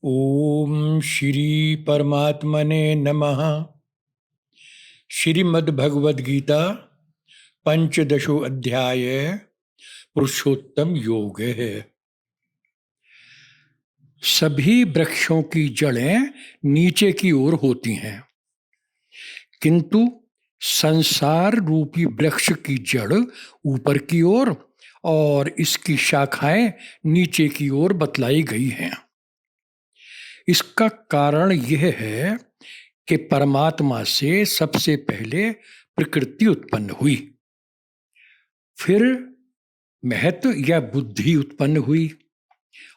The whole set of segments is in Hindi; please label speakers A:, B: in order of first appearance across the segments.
A: ओम श्री परमात्मने नमः। श्रीमद् भगवद गीता पंचदशो अध्याय पुरुषोत्तम योग है। सभी वृक्षों की जड़ें नीचे की ओर होती हैं, किंतु संसार रूपी वृक्ष की जड़ ऊपर की ओर और इसकी शाखाएं नीचे की ओर बतलाई गई हैं। इसका कारण यह है कि परमात्मा से सबसे पहले प्रकृति उत्पन्न हुई, फिर महत या बुद्धि उत्पन्न हुई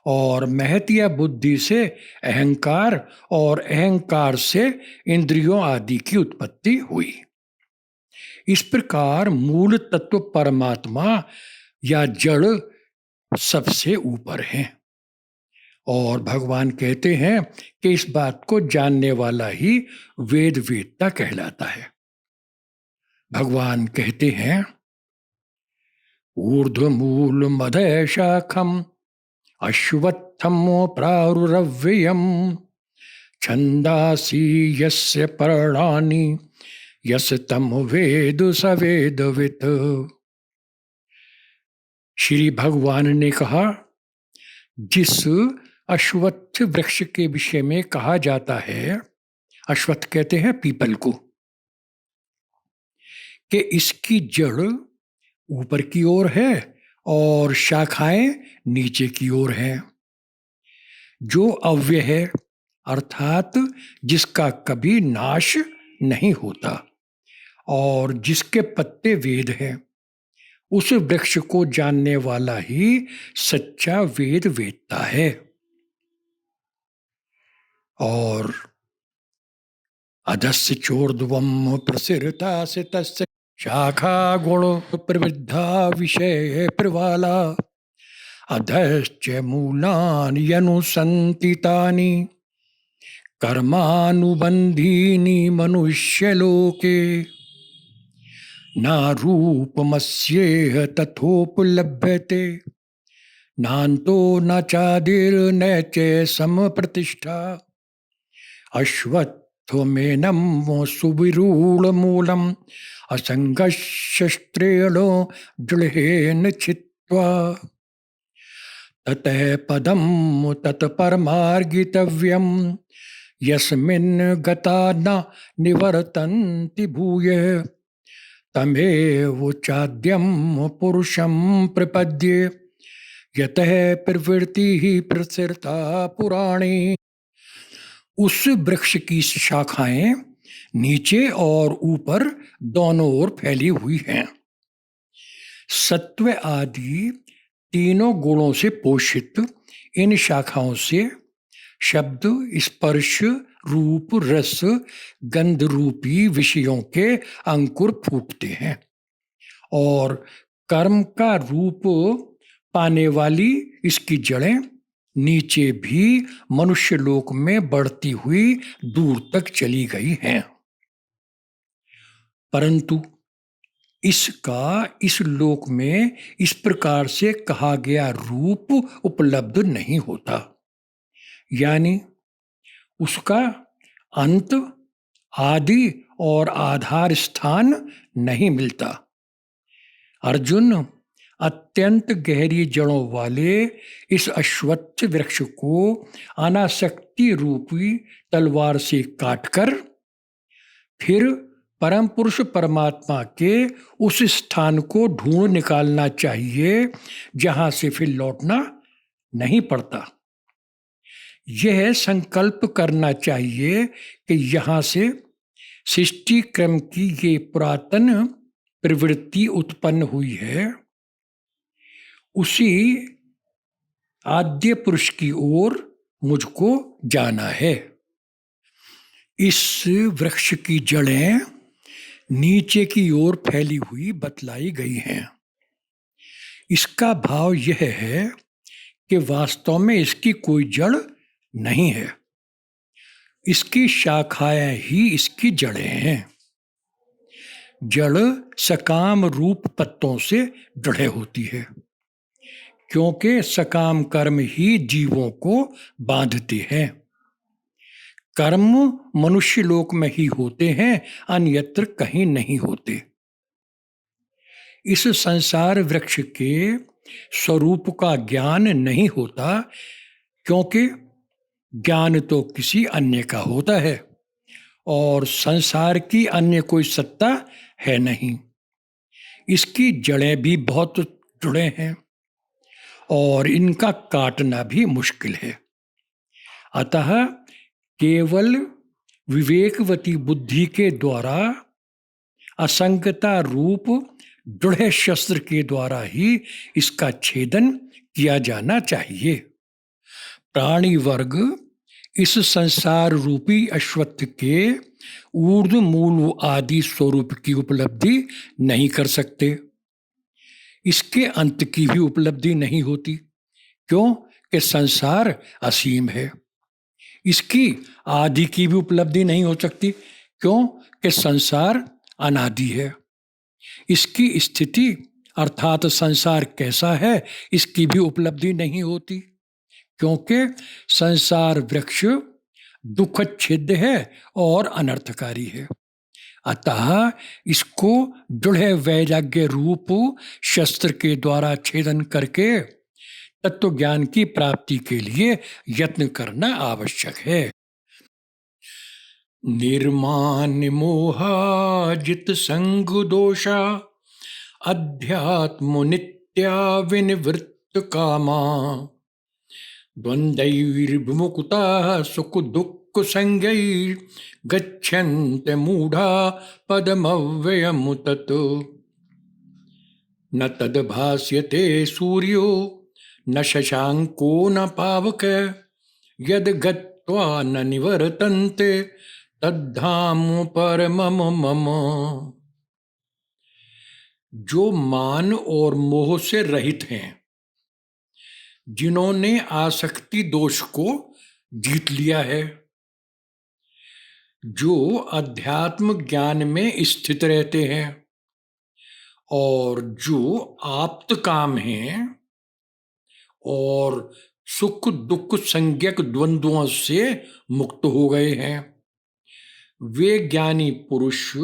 A: और महत या बुद्धि से अहंकार और अहंकार से इंद्रियों आदि की उत्पत्ति हुई। इस प्रकार मूल तत्व परमात्मा या जड़ सबसे ऊपर है और भगवान कहते हैं कि इस बात को जानने वाला ही वेद वेदता कहलाता है। भगवान कहते हैं, ऊर्ध्वमूल मदय शाखम अश्वत्थम प्रारुरव्ययम छंदासी यस्य पर्णानि यस तम वेद स वेदवित्। श्री भगवान ने कहा, जिस अश्वत्थ वृक्ष के विषय में कहा जाता है, अश्वत्थ कहते हैं पीपल को, कि इसकी जड़ ऊपर की ओर है और शाखाएं नीचे की ओर हैं, जो अव्यय है अर्थात जिसका कभी नाश नहीं होता और जिसके पत्ते वेद हैं, उस वृक्ष को जानने वाला ही सच्चा वेद वेदता है। और अधस्य चोर्ध्वम प्रसृता से तस्य शाखा गुण प्रवृद्धा विषय प्रवाला अधश्च मूलानि अनुसन्तितानि कर्मानुबन्धीनि मनुष्यलोके न रूपमस्येह तथोपलभ्यते नान्तो न चादिर्न च समप्रतिष्ठा अश्वत्थमेनं सुविरूढमूलम् असङ्गशस्त्रेण दृढेन छित्त्वा ततः पदं तत्परमार्गितव्यं यस्मिन् गता न निवर्तन्ति भूयः तमेव चाद्यं पुरुषं प्रपद्ये यतः प्रवृत्तिः प्रसृता पुराणे। उस वृक्ष की शाखाएं नीचे और ऊपर दोनों ओर फैली हुई हैं। सत्व आदि तीनों गुणों से पोषित इन शाखाओं से शब्द, स्पर्श, रूप, रस, गंध रूपी विषयों के अंकुर फूटते हैं और कर्म का रूप पाने वाली इसकी जड़ें नीचे भी मनुष्य लोक में बढ़ती हुई दूर तक चली गई हैं। परंतु इसका इस लोक में इस प्रकार से कहा गया रूप उपलब्ध नहीं होता, यानी उसका अंत, आदि और आधार स्थान नहीं मिलता। अर्जुन, अत्यंत गहरी जड़ों वाले इस अश्वत्थ वृक्ष को अनासक्ति रूपी तलवार से काटकर फिर परम पुरुष परमात्मा के उस स्थान को ढूंढ निकालना चाहिए जहां से फिर लौटना नहीं पड़ता। यह संकल्प करना चाहिए कि यहाँ से सृष्टि क्रम की ये पुरातन प्रवृत्ति उत्पन्न हुई है, उसी आद्य पुरुष की ओर मुझको जाना है। इस वृक्ष की जड़ें नीचे की ओर फैली हुई बतलाई गई हैं। इसका भाव यह है कि वास्तव में इसकी कोई जड़ नहीं है, इसकी शाखाएं ही इसकी जड़ें हैं। जड़ सकाम रूप पत्तों से दृढ़ होती है, क्योंकि सकाम कर्म ही जीवों को बांधते हैं। कर्म मनुष्य लोक में ही होते हैं, अन्यत्र कहीं नहीं होते। इस संसार वृक्ष के स्वरूप का ज्ञान नहीं होता, क्योंकि ज्ञान तो किसी अन्य का होता है और संसार की अन्य कोई सत्ता है नहीं। इसकी जड़ें भी बहुत जुड़े हैं और इनका काटना भी मुश्किल है। अतः केवल विवेकवती बुद्धि के द्वारा असंगता रूप दृढ़ शस्त्र के द्वारा ही इसका छेदन किया जाना चाहिए। प्राणी वर्ग इस संसार रूपी अश्वत्थ के ऊर्ध्व मूल आदि स्वरूप की उपलब्धि नहीं कर सकते। इसके अंत की भी उपलब्धि नहीं होती, क्यों कि संसार असीम है। इसकी आदि की भी उपलब्धि नहीं हो सकती, क्यों कि संसार अनादि है। इसकी स्थिति अर्थात संसार कैसा है, इसकी भी उपलब्धि नहीं होती, क्योंकि संसार वृक्ष दुखच्छिद्र है और अनर्थकारी है। अतः इसको दृढ़ वैराग्य रूप शस्त्र के द्वारा छेदन करके तत्व ज्ञान की प्राप्ति के लिए यत्न करना आवश्यक है। निर्माण मोहाजित संग दोषा अध्यात्म नित्या विनिवृत्त कामा द्वंद्वैर्विमुक्ता सुख दुख संगैर् गच्छन्ते मूढ़ा पदमव्ययम् तत् न तद्भास्यते सूर्यो न शशांको न पावक यद गत्वा न निवर्तन्ते तद्धाम परमम मम। जो मान और मोह से रहित हैं, जिन्होंने आसक्ति दोष को जीत लिया है, जो अध्यात्म ज्ञान में स्थित रहते हैं और जो आप्त काम हैं और सुख दुख संज्ञक द्वंद्वों से मुक्त हो गए हैं, वे ज्ञानी पुरुष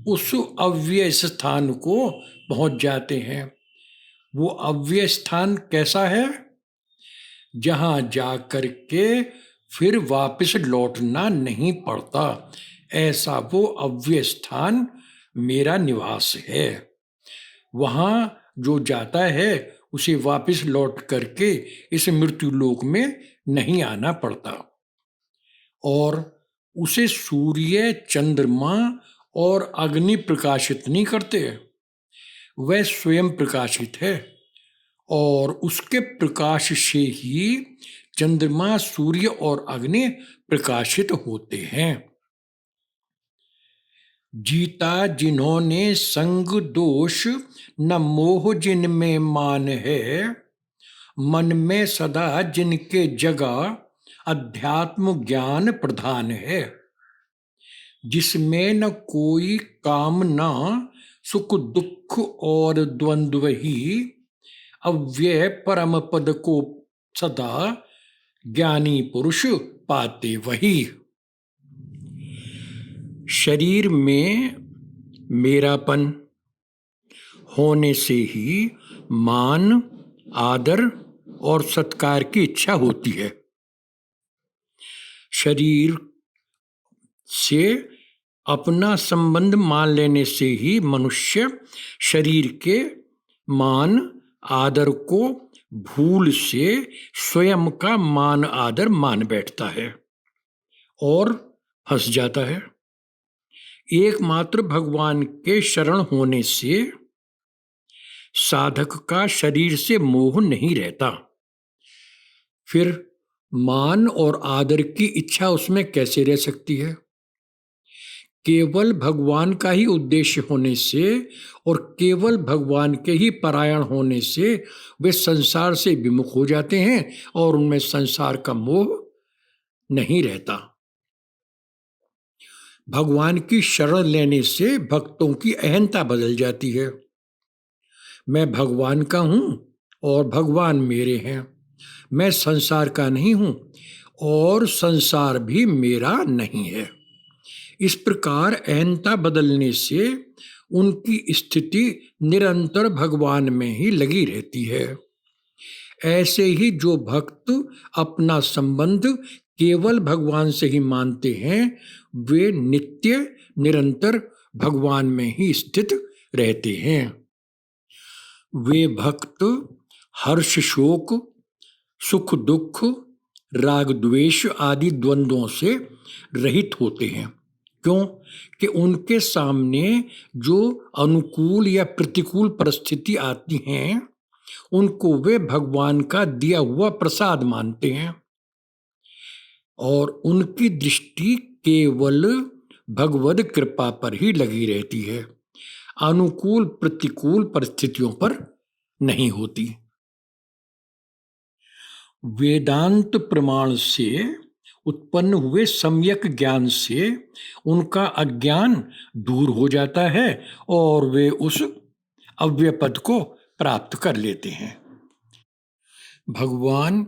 A: उस अव्यय स्थान को पहुंच जाते हैं। वो अव्यय स्थान कैसा है? जहां जाकर के फिर वापस लौटना नहीं पड़ता, ऐसा वो अव्यय स्थान मेरा निवास है। वहां जो जाता है उसे वापस लौट करके इस मृत्यु लोक में नहीं आना पड़ता और उसे सूर्य चंद्रमा और अग्नि प्रकाशित नहीं करते, वह स्वयं प्रकाशित है और उसके प्रकाश से ही चंद्रमा सूर्य और अग्नि प्रकाशित होते हैं। जीता जिन्होंने संग दोष न मोह जिनमें मान है, मन में सदा जिनके जगह अध्यात्म ज्ञान प्रधान है, जिसमें न कोई कामना सुख दुख और द्वंद्व ही, अव्यय परम पद को सदा ज्ञानी पुरुष पाते वही। शरीर में मेरापन होने से ही मान आदर और सत्कार की इच्छा होती है। शरीर से अपना संबंध मान लेने से ही मनुष्य शरीर के मान आदर को भूल से स्वयं का मान आदर मान बैठता है और फंस जाता है। एकमात्र भगवान के शरण होने से साधक का शरीर से मोह नहीं रहता। फिर मान और आदर की इच्छा उसमें कैसे रह सकती है? केवल भगवान का ही उद्देश्य होने से और केवल भगवान के ही परायण होने से वे संसार से विमुख हो जाते हैं और उनमें संसार का मोह नहीं रहता। भगवान की शरण लेने से भक्तों की अहंता बदल जाती है। मैं भगवान का हूं और भगवान मेरे हैं। मैं संसार का नहीं हूं और संसार भी मेरा नहीं है। इस प्रकार अहंता बदलने से उनकी स्थिति निरंतर भगवान में ही लगी रहती है। ऐसे ही जो भक्त अपना संबंध केवल भगवान से ही मानते हैं, वे नित्य निरंतर भगवान में ही स्थित रहते हैं। वे भक्त हर्ष शोक, सुख दुख, राग द्वेष आदि द्वंद्वों से रहित होते हैं। क्यों कि उनके सामने जो अनुकूल या प्रतिकूल परिस्थिति आती हैं, उनको वे भगवान का दिया हुआ प्रसाद मानते हैं और उनकी दृष्टि केवल भगवद कृपा पर ही लगी रहती है, अनुकूल प्रतिकूल परिस्थितियों पर नहीं होती। वेदांत प्रमाण से उत्पन्न हुए सम्यक ज्ञान से उनका अज्ञान दूर हो जाता है और वे उस अव्यय पद को प्राप्त कर लेते हैं। भगवान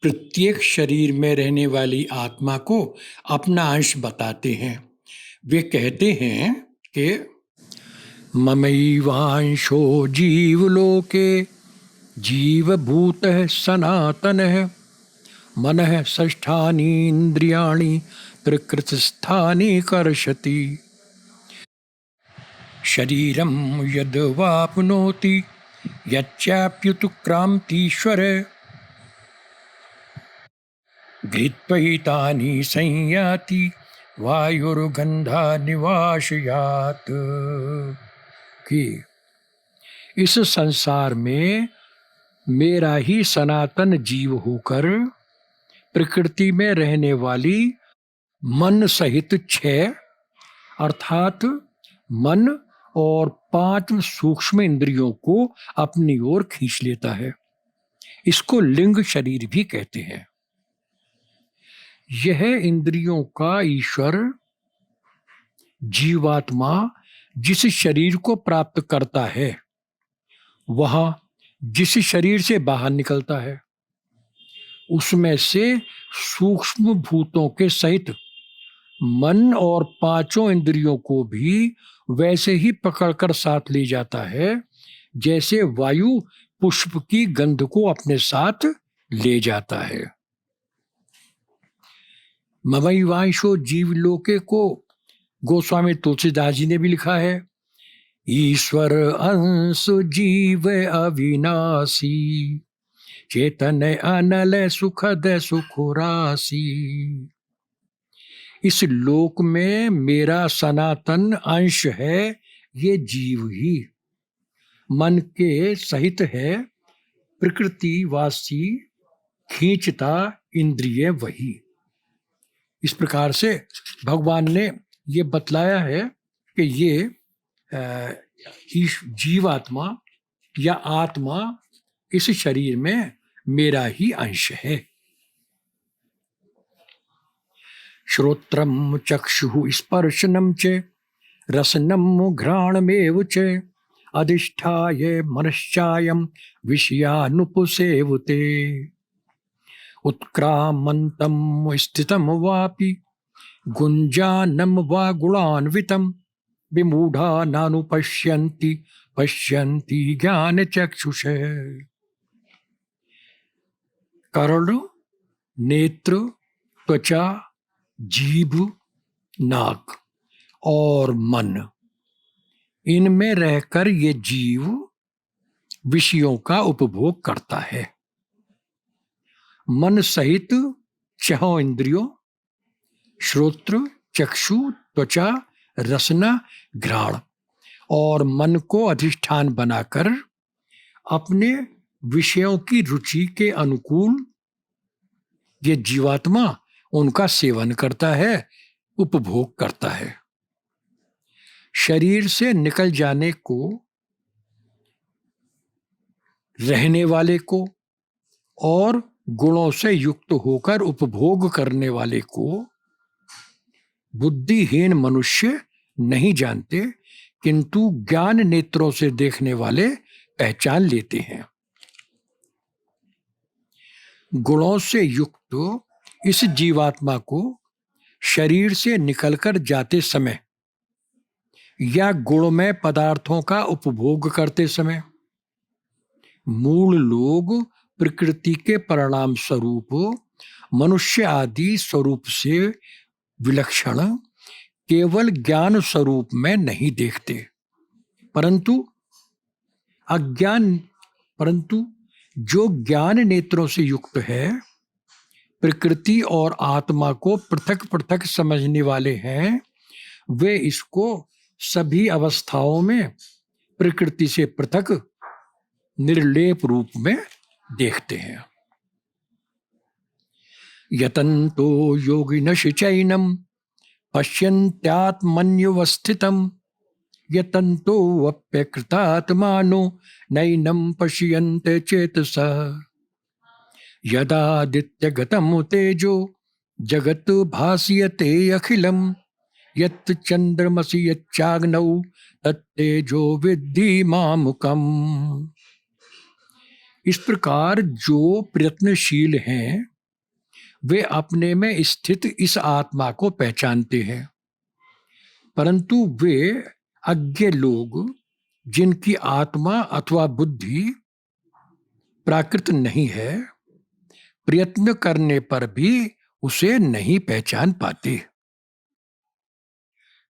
A: प्रत्येक शरीर में रहने वाली आत्मा को अपना अंश बताते हैं। वे कहते हैं कि ममैवांशो जीवलोके जीवभूतः सनातनः मनः षष्ठानि इंद्रियाणि प्रकृतिस्थानि कर्षति शरीरं यद् वाप्नोति यच्चाप्युत्क्रान्तीश्वर घृत्वैतानि संयाति वायुर्गंधा निवासयात्। कि इस संसार में मेरा ही सनातन जीव होकर प्रकृति में रहने वाली मन सहित 6 अर्थात मन और 5 सूक्ष्म इंद्रियों को अपनी ओर खींच लेता है। इसको लिंग शरीर भी कहते हैं। यह इंद्रियों का ईश्वर जीवात्मा जिस शरीर को प्राप्त करता है, वह जिस शरीर से बाहर निकलता है, उसमें से सूक्ष्म भूतों के सहित मन और 5 इंद्रियों को भी वैसे ही पकड़कर साथ ले जाता है जैसे वायु पुष्प की गंध को अपने साथ ले जाता है। ममैवांशो जीवलोके को गोस्वामी तुलसीदास जी ने भी लिखा है। ईश्वर अंश जीव अविनाशी चेतन अनल सुखद सुखरासी। इस लोक में मेरा सनातन अंश है, ये जीव ही मन के सहित है, प्रकृतिवासी खींचता इंद्रिय वही। इस प्रकार से भगवान ने ये बतलाया है कि ये जीवात्मा या आत्मा इस शरीर में मेरा ही अंश है। श्रोत्रम चक्षुः स्पर्शनम च रसनम घ्राणमेव च अधिष्ठाय मनश्चायं विषयानुपसेवते उत्क्रामन्तं स्थितं वापि गुञ्जानं वा गुणान्वितं विमूढ़ा नानुपश्यन्ति पश्यन्ति ज्ञानचक्षुषे। कर्ण, नेत्र, त्वचा, जीभ, नाक और मन, इनमें रहकर ये जीव विषयों का उपभोग करता है। मन सहित 6 इंद्रियों श्रोत्र, चक्षु, त्वचा, रसना, घ्राण और मन को अधिष्ठान बनाकर अपने विषयों की रुचि के अनुकूल ये जीवात्मा उनका सेवन करता है, उपभोग करता है। शरीर से निकल जाने को, रहने वाले को और गुणों से युक्त होकर उपभोग करने वाले को बुद्धिहीन मनुष्य नहीं जानते, किंतु ज्ञान नेत्रों से देखने वाले पहचान लेते हैं। गुणों से युक्त इस जीवात्मा को शरीर से निकलकर जाते समय या गुणमय पदार्थों का उपभोग करते समय मूल लोग प्रकृति के परिणाम स्वरूप मनुष्य आदि स्वरूप से विलक्षण केवल ज्ञान स्वरूप में नहीं देखते, परंतु जो ज्ञान नेत्रों से युक्त है, प्रकृति और आत्मा को पृथक पृथक समझने वाले हैं, वे इसको सभी अवस्थाओं में प्रकृति से पृथक निर्लेप रूप में देखते हैं। यतन्तो योगिनश् चैनम पश्यन्त्यात्मन्यवस्थितम् यतन्तोऽप्यकृतात्मानो नैनं पश्यन्ते चेतसः यदादित्यगतं तेजो जगत् भास्यते अखिलं यत् चन्द्रमसि यच्चाग्नौ तत्तेजो विद्धि मामुकम्। इस प्रकार जो प्रयत्नशील हैं वे अपने में स्थित इस आत्मा को पहचानते हैं, परंतु वे अज्ञ लोग जिनकी आत्मा अथवा बुद्धि प्राकृत नहीं है, प्रयत्न करने पर भी उसे नहीं पहचान पाते।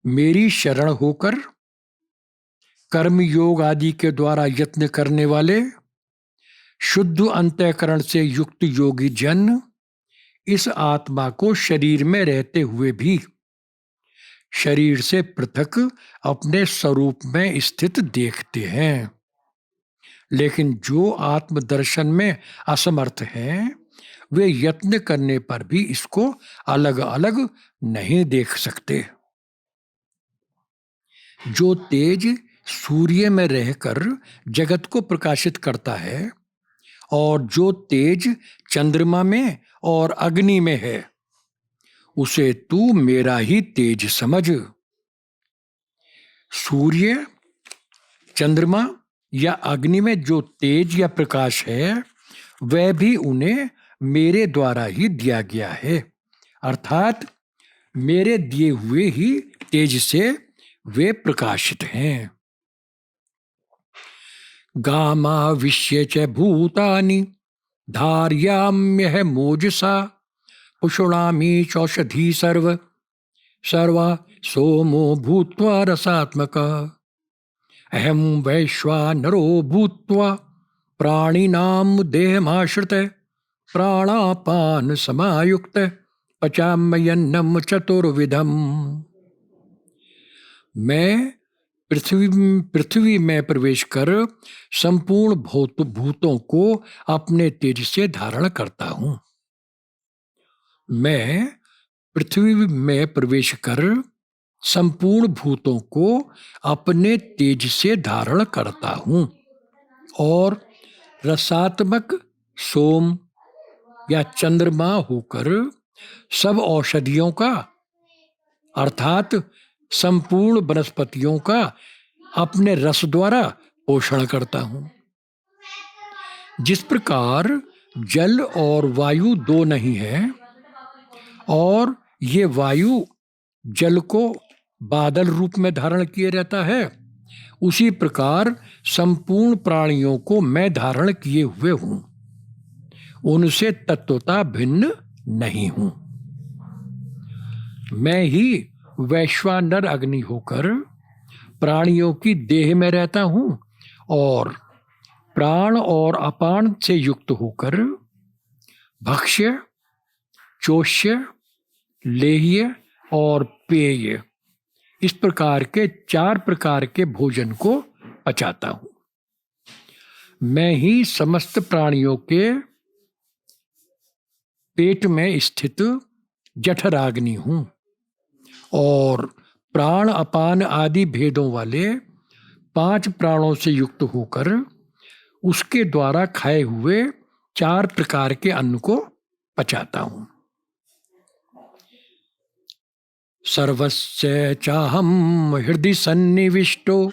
A: मेरी शरण होकर कर्म योग आदि के द्वारा यत्न करने वाले शुद्ध अंतःकरण से युक्त योगी जन इस आत्मा को शरीर में रहते हुए भी शरीर से पृथक अपने स्वरूप में स्थित देखते हैं, लेकिन जो आत्मदर्शन में असमर्थ हैं वे यत्न करने पर भी इसको अलग अलग नहीं देख सकते। जो तेज सूर्य में रहकर जगत को प्रकाशित करता है और जो तेज चंद्रमा में और अग्नि में है, उसे तू मेरा ही तेज समझ। सूर्य, चंद्रमा या अग्नि में जो तेज या प्रकाश है वह भी उन्हें मेरे द्वारा ही दिया गया है, अर्थात मेरे दिए हुए ही तेज से वे प्रकाशित हैं। गामाविश्य च भूतानि धारयाम्यह मोजसा पुषुणामि चौषधी सर्वा सोमो भूत्वा रसात्मकः अहं वैश्वानरो भूत्वा प्राणिनां देहमाश्रितः प्राणापान समायुक्त पचाम्यन्नं चतुर्विधम्। मैं पृथ्वी में प्रवेश कर संपूर्ण भूतों को अपने तेज से धारण करता हूँ। मैं पृथ्वी में प्रवेश कर संपूर्ण भूतों को अपने तेज से धारण करता हूँ और रसात्मक सोम या चंद्रमा होकर सब औषधियों का अर्थात संपूर्ण वनस्पतियों का अपने रस द्वारा पोषण करता हूँ। जिस प्रकार जल और वायु दो नहीं है और ये वायु जल को बादल रूप में धारण किए रहता है, उसी प्रकार संपूर्ण प्राणियों को मैं धारण किए हुए हूँ, उनसे तत्वता भिन्न नहीं हूँ। मैं ही वैश्वानर अग्नि होकर प्राणियों की देह में रहता हूँ और प्राण और अपान से युक्त होकर भक्ष्य, चोष्य, लेह्य और पेय इस प्रकार के 4 प्रकार के भोजन को पचाता हूँ। मैं ही समस्त प्राणियों के पेट में स्थित जठराग्नि हूँ और प्राण अपान आदि भेदों वाले 5 प्राणों से युक्त होकर उसके द्वारा खाए हुए 4 प्रकार के अन्न को पचाता हूँ। सर्वस्य चाहम हृदि सन्निविष्टो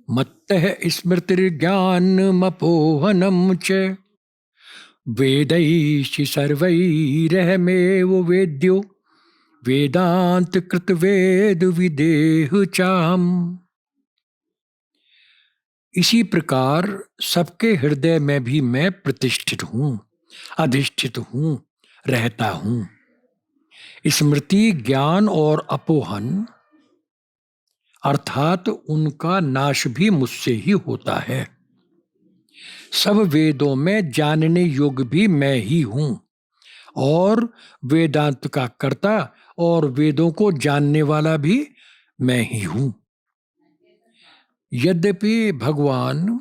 A: मत्तः स्मृतिर्ज्ञानमपोहनम् च वेदैश्च सर्वैरहमेव वेद्यो वेदांत कृत वेद विदेह चाम। इसी प्रकार सबके हृदय में भी मैं प्रतिष्ठित हूँ, अधिष्ठित हूँ, रहता हूँ। स्मृति, ज्ञान और अपोहन अर्थात उनका नाश भी मुझसे ही होता है। सब वेदों में जानने योग्य भी मैं ही हूँ और वेदांत का कर्ता और वेदों को जानने वाला भी मैं ही हूँ। यद्यपि भगवान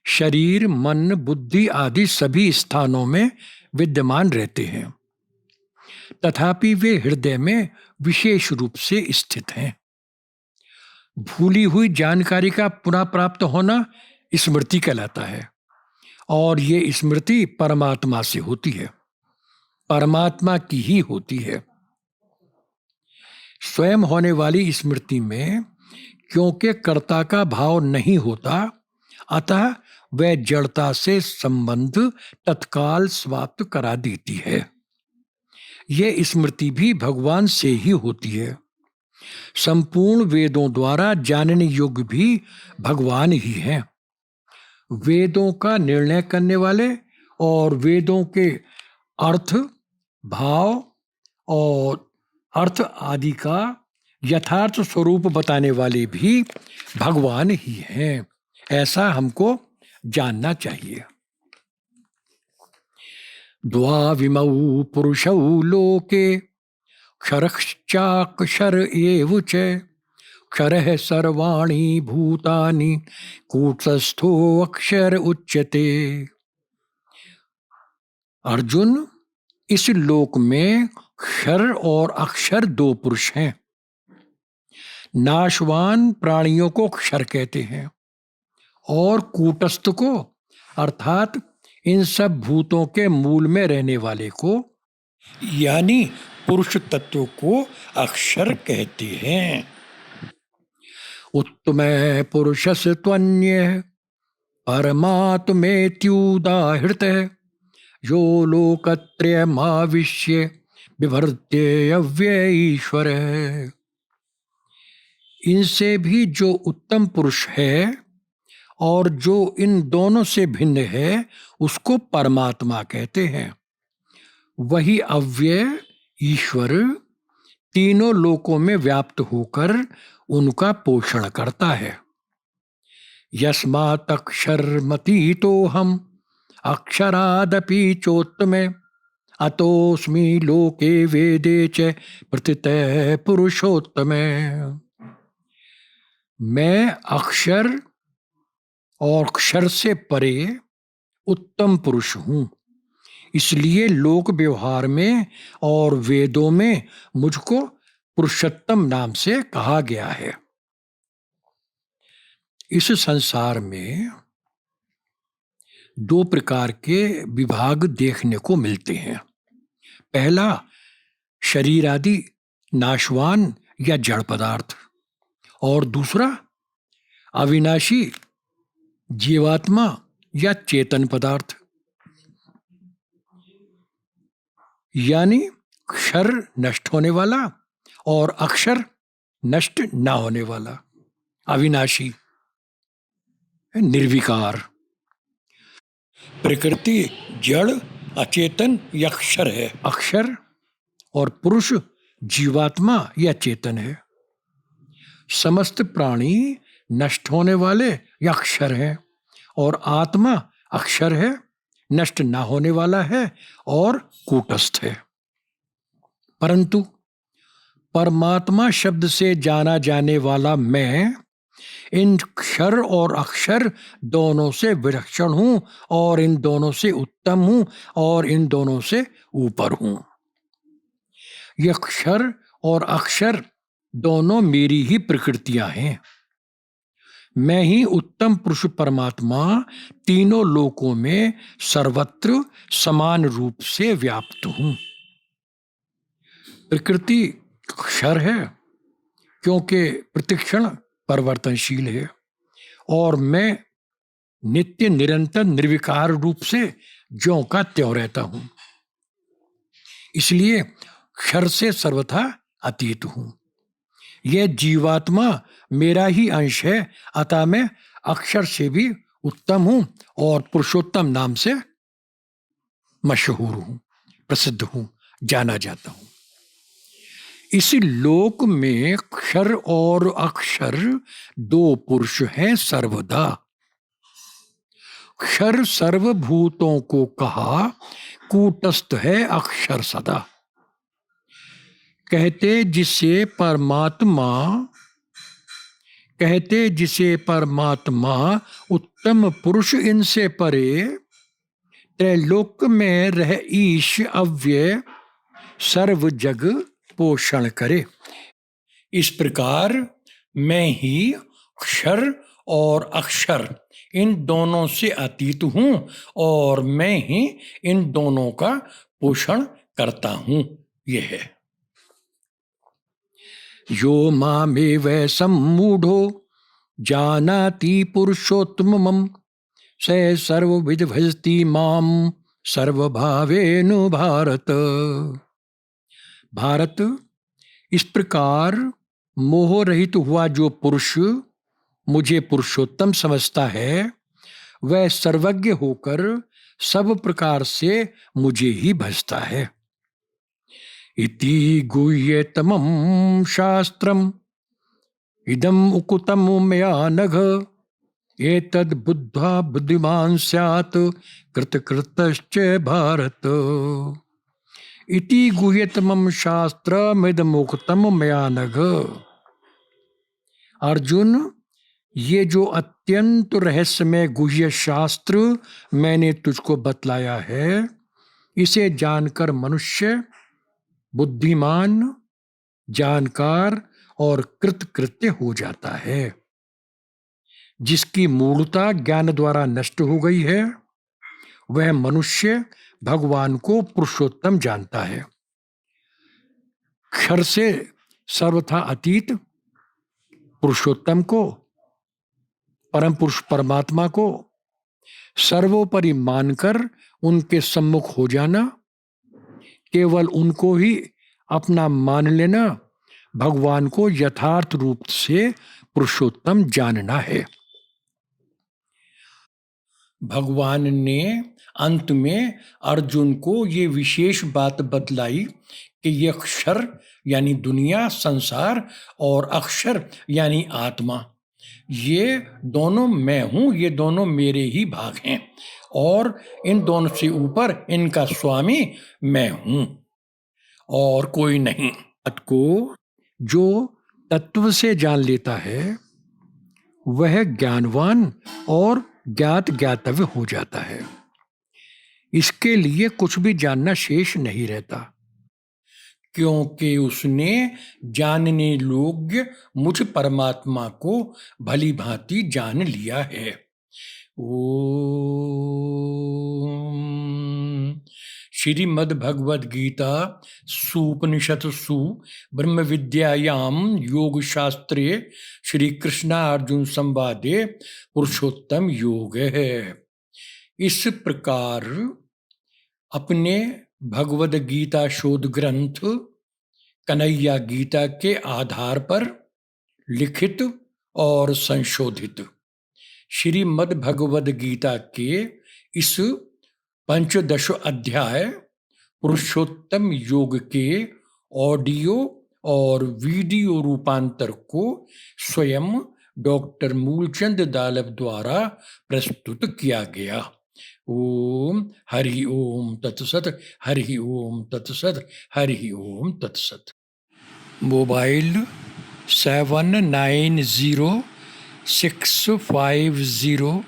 A: शरीर, मन, बुद्धि आदि सभी स्थानों में विद्यमान रहते हैं, तथापि वे हृदय में विशेष रूप से स्थित हैं। भूली हुई जानकारी का पुनः प्राप्त होना स्मृति कहलाता है और ये स्मृति परमात्मा से होती है, परमात्मा की ही होती है। स्वयं होने वाली स्मृति में क्योंकि कर्ता का भाव नहीं होता, अतः वह जड़ता से संबंध तत्काल समाप्त करा देती है। यह स्मृति भी भगवान से ही होती है। संपूर्ण वेदों द्वारा जानने योग्य भी भगवान ही हैं। वेदों का निर्णय करने वाले और वेदों के अर्थ, भाव और अर्थ आदि का यथार्थ स्वरूप बताने वाले भी भगवान ही हैं। ऐसा हमको जानना चाहिए। द्वाविमौ पुरुषौ लोके क्षरश्चाक्षर एव च क्षरः सर्वाणि भूतानि कूटस्थो अक्षर उच्यते। अर्जुन, इस लोक में क्षर और अक्षर दो पुरुष हैं। नाशवान प्राणियों को क्षर कहते हैं और कूटस्थ को अर्थात इन सब भूतों के मूल में रहने वाले को यानी पुरुष तत्व को अक्षर कहते हैं। उत्तम पुरुषस् त्वन्य परमात्मेत्युदाहृत यो लोकत्रयमाविश्य बिभर्त्य अव्यय ईश्वर। इनसे भी जो उत्तम पुरुष है और जो इन दोनों से भिन्न है उसको परमात्मा कहते हैं। वही अव्यय ईश्वर तीनों लोकों में व्याप्त होकर उनका पोषण करता है। यस्मात् अक्षरमतीतोऽहम् अक्षरादपि चोत्तमे अतोऽस्मि लोके वेदे च प्रथितः पुरुषोत्तमे। मैं अक्षर और अक्षर से परे उत्तम पुरुष हूँ, इसलिए लोक व्यवहार में और वेदों में मुझको पुरुषोत्तम नाम से कहा गया है। इस संसार में दो प्रकार के विभाग देखने को मिलते हैं। पहला शरीर आदि नाशवान या जड़ पदार्थ और दूसरा अविनाशी जीवात्मा या चेतन पदार्थ। यानी क्षर नष्ट होने वाला और अक्षर नष्ट ना होने वाला, अविनाशी, निर्विकार। प्रकृति जड़ अचेतन या अक्षर है, अक्षर और पुरुष जीवात्मा या चेतन है। समस्त प्राणी नष्ट होने वाले या अक्षर है और आत्मा अक्षर है, नष्ट ना होने वाला है और कूटस्थ है। परंतु परमात्मा शब्द से जाना जाने वाला मैं इन क्षर और अक्षर दोनों से विलक्षण हूं और इन दोनों से उत्तम हूं और इन दोनों से ऊपर हूं। ये क्षर और अक्षर दोनों मेरी ही प्रकृतियां हैं। मैं ही उत्तम पुरुष परमात्मा तीनों लोकों में सर्वत्र समान रूप से व्याप्त हूं। प्रकृति क्षर है क्योंकि प्रतिक्षण परिवर्तनशील है और मैं नित्य निरंतर निर्विकार रूप से ज्यों का त्यों रहता हूं। इसलिए क्षर से सर्वथा अतीत हूं। यह जीवात्मा मेरा ही अंश है, अतः मैं अक्षर से भी उत्तम हूं और पुरुषोत्तम नाम से मशहूर हूं, प्रसिद्ध हूं, जाना जाता हूं। इस लोक में क्षर और अक्षर दो पुरुष हैं सर्वदा। क्षर सर्वभूतों को कहा, कूटस्थ है अक्षर सदा। कहते जिसे परमात्मा उत्तम पुरुष इनसे परे, त्रैलोक में रह ईश अव्यय सर्व जग पोषण करे। इस प्रकार मैं ही क्षर और अक्षर इन दोनों से अतीत हूं और मैं ही इन दोनों का पोषण करता हूं। यह है यो मामेव सम्मूढ़ो जानाति पुरुषोत्तमम् स सर्वविद भजति माम सर्वभावेनु भारत। भारत, इस प्रकार मोह रहित हुआ जो पुरुष मुझे पुरुषोत्तम समझता है, वह सर्वज्ञ होकर सब प्रकार से मुझे ही भजता है। इति गुह्यतमं शास्त्रम् इदम् उक्तं मया नघ, एतद् बुद्ध्वा बुद्धिमान् स्यात् कृतकृतश्च भारत। इति गुह्यतमं शास्त्रमिदम् उक्तं मया नघ। अर्जुन, ये जो अत्यंत रहस्यमय गुह्य शास्त्र मैंने तुझको बतलाया है, इसे जानकर मनुष्य बुद्धिमान, जानकार और कृतकृत्य हो जाता है। जिसकी मूलता ज्ञान द्वारा नष्ट हो गई है, वह मनुष्य भगवान को पुरुषोत्तम जानता है। क्षर से सर्वथा अतीत पुरुषोत्तम को, परम पुरुष परमात्मा को सर्वोपरि मानकर उनके सम्मुख हो जाना, केवल उनको ही अपना मान लेना, भगवान को यथार्थ रूप से पुरुषोत्तम जानना है। भगवान ने अंत में अर्जुन को ये विशेष बात बतलाई कि ये क्षर यानी दुनिया, संसार, और अक्षर यानी आत्मा, ये दोनों मैं हूं, ये दोनों मेरे ही भाग हैं और इन दोनों से ऊपर इनका स्वामी मैं हूं और कोई नहीं। को जो तत्व से जान लेता है, वह ज्ञानवान और ज्ञात ज्ञातव्य हो जाता है। इसके लिए कुछ भी जानना शेष नहीं रहता, क्योंकि उसने जानने योग्य मुझ परमात्मा को भली भांति जान लिया है। ओम श्रीमद् भगवद गीता सुपनिषत्सु ब्रह्म विद्यायाम योग शास्त्रे श्री कृष्णार्जुन संवादे पुरुषोत्तम योग है। इस प्रकार अपने भगवद गीता शोध ग्रंथ कन्हैया गीता के आधार पर लिखित और संशोधित श्रीमद् भगवद गीता के इस 15 अध्याय पुरुषोत्तम योग के ऑडियो और वीडियो रूपांतर को स्वयं डॉक्टर मूलचंद दालव द्वारा प्रस्तुत किया गया। ओम हरि ओम तत्सत, हरि ओम तत्सत, हरि ओम तत्सत। मोबाइल 7906504518।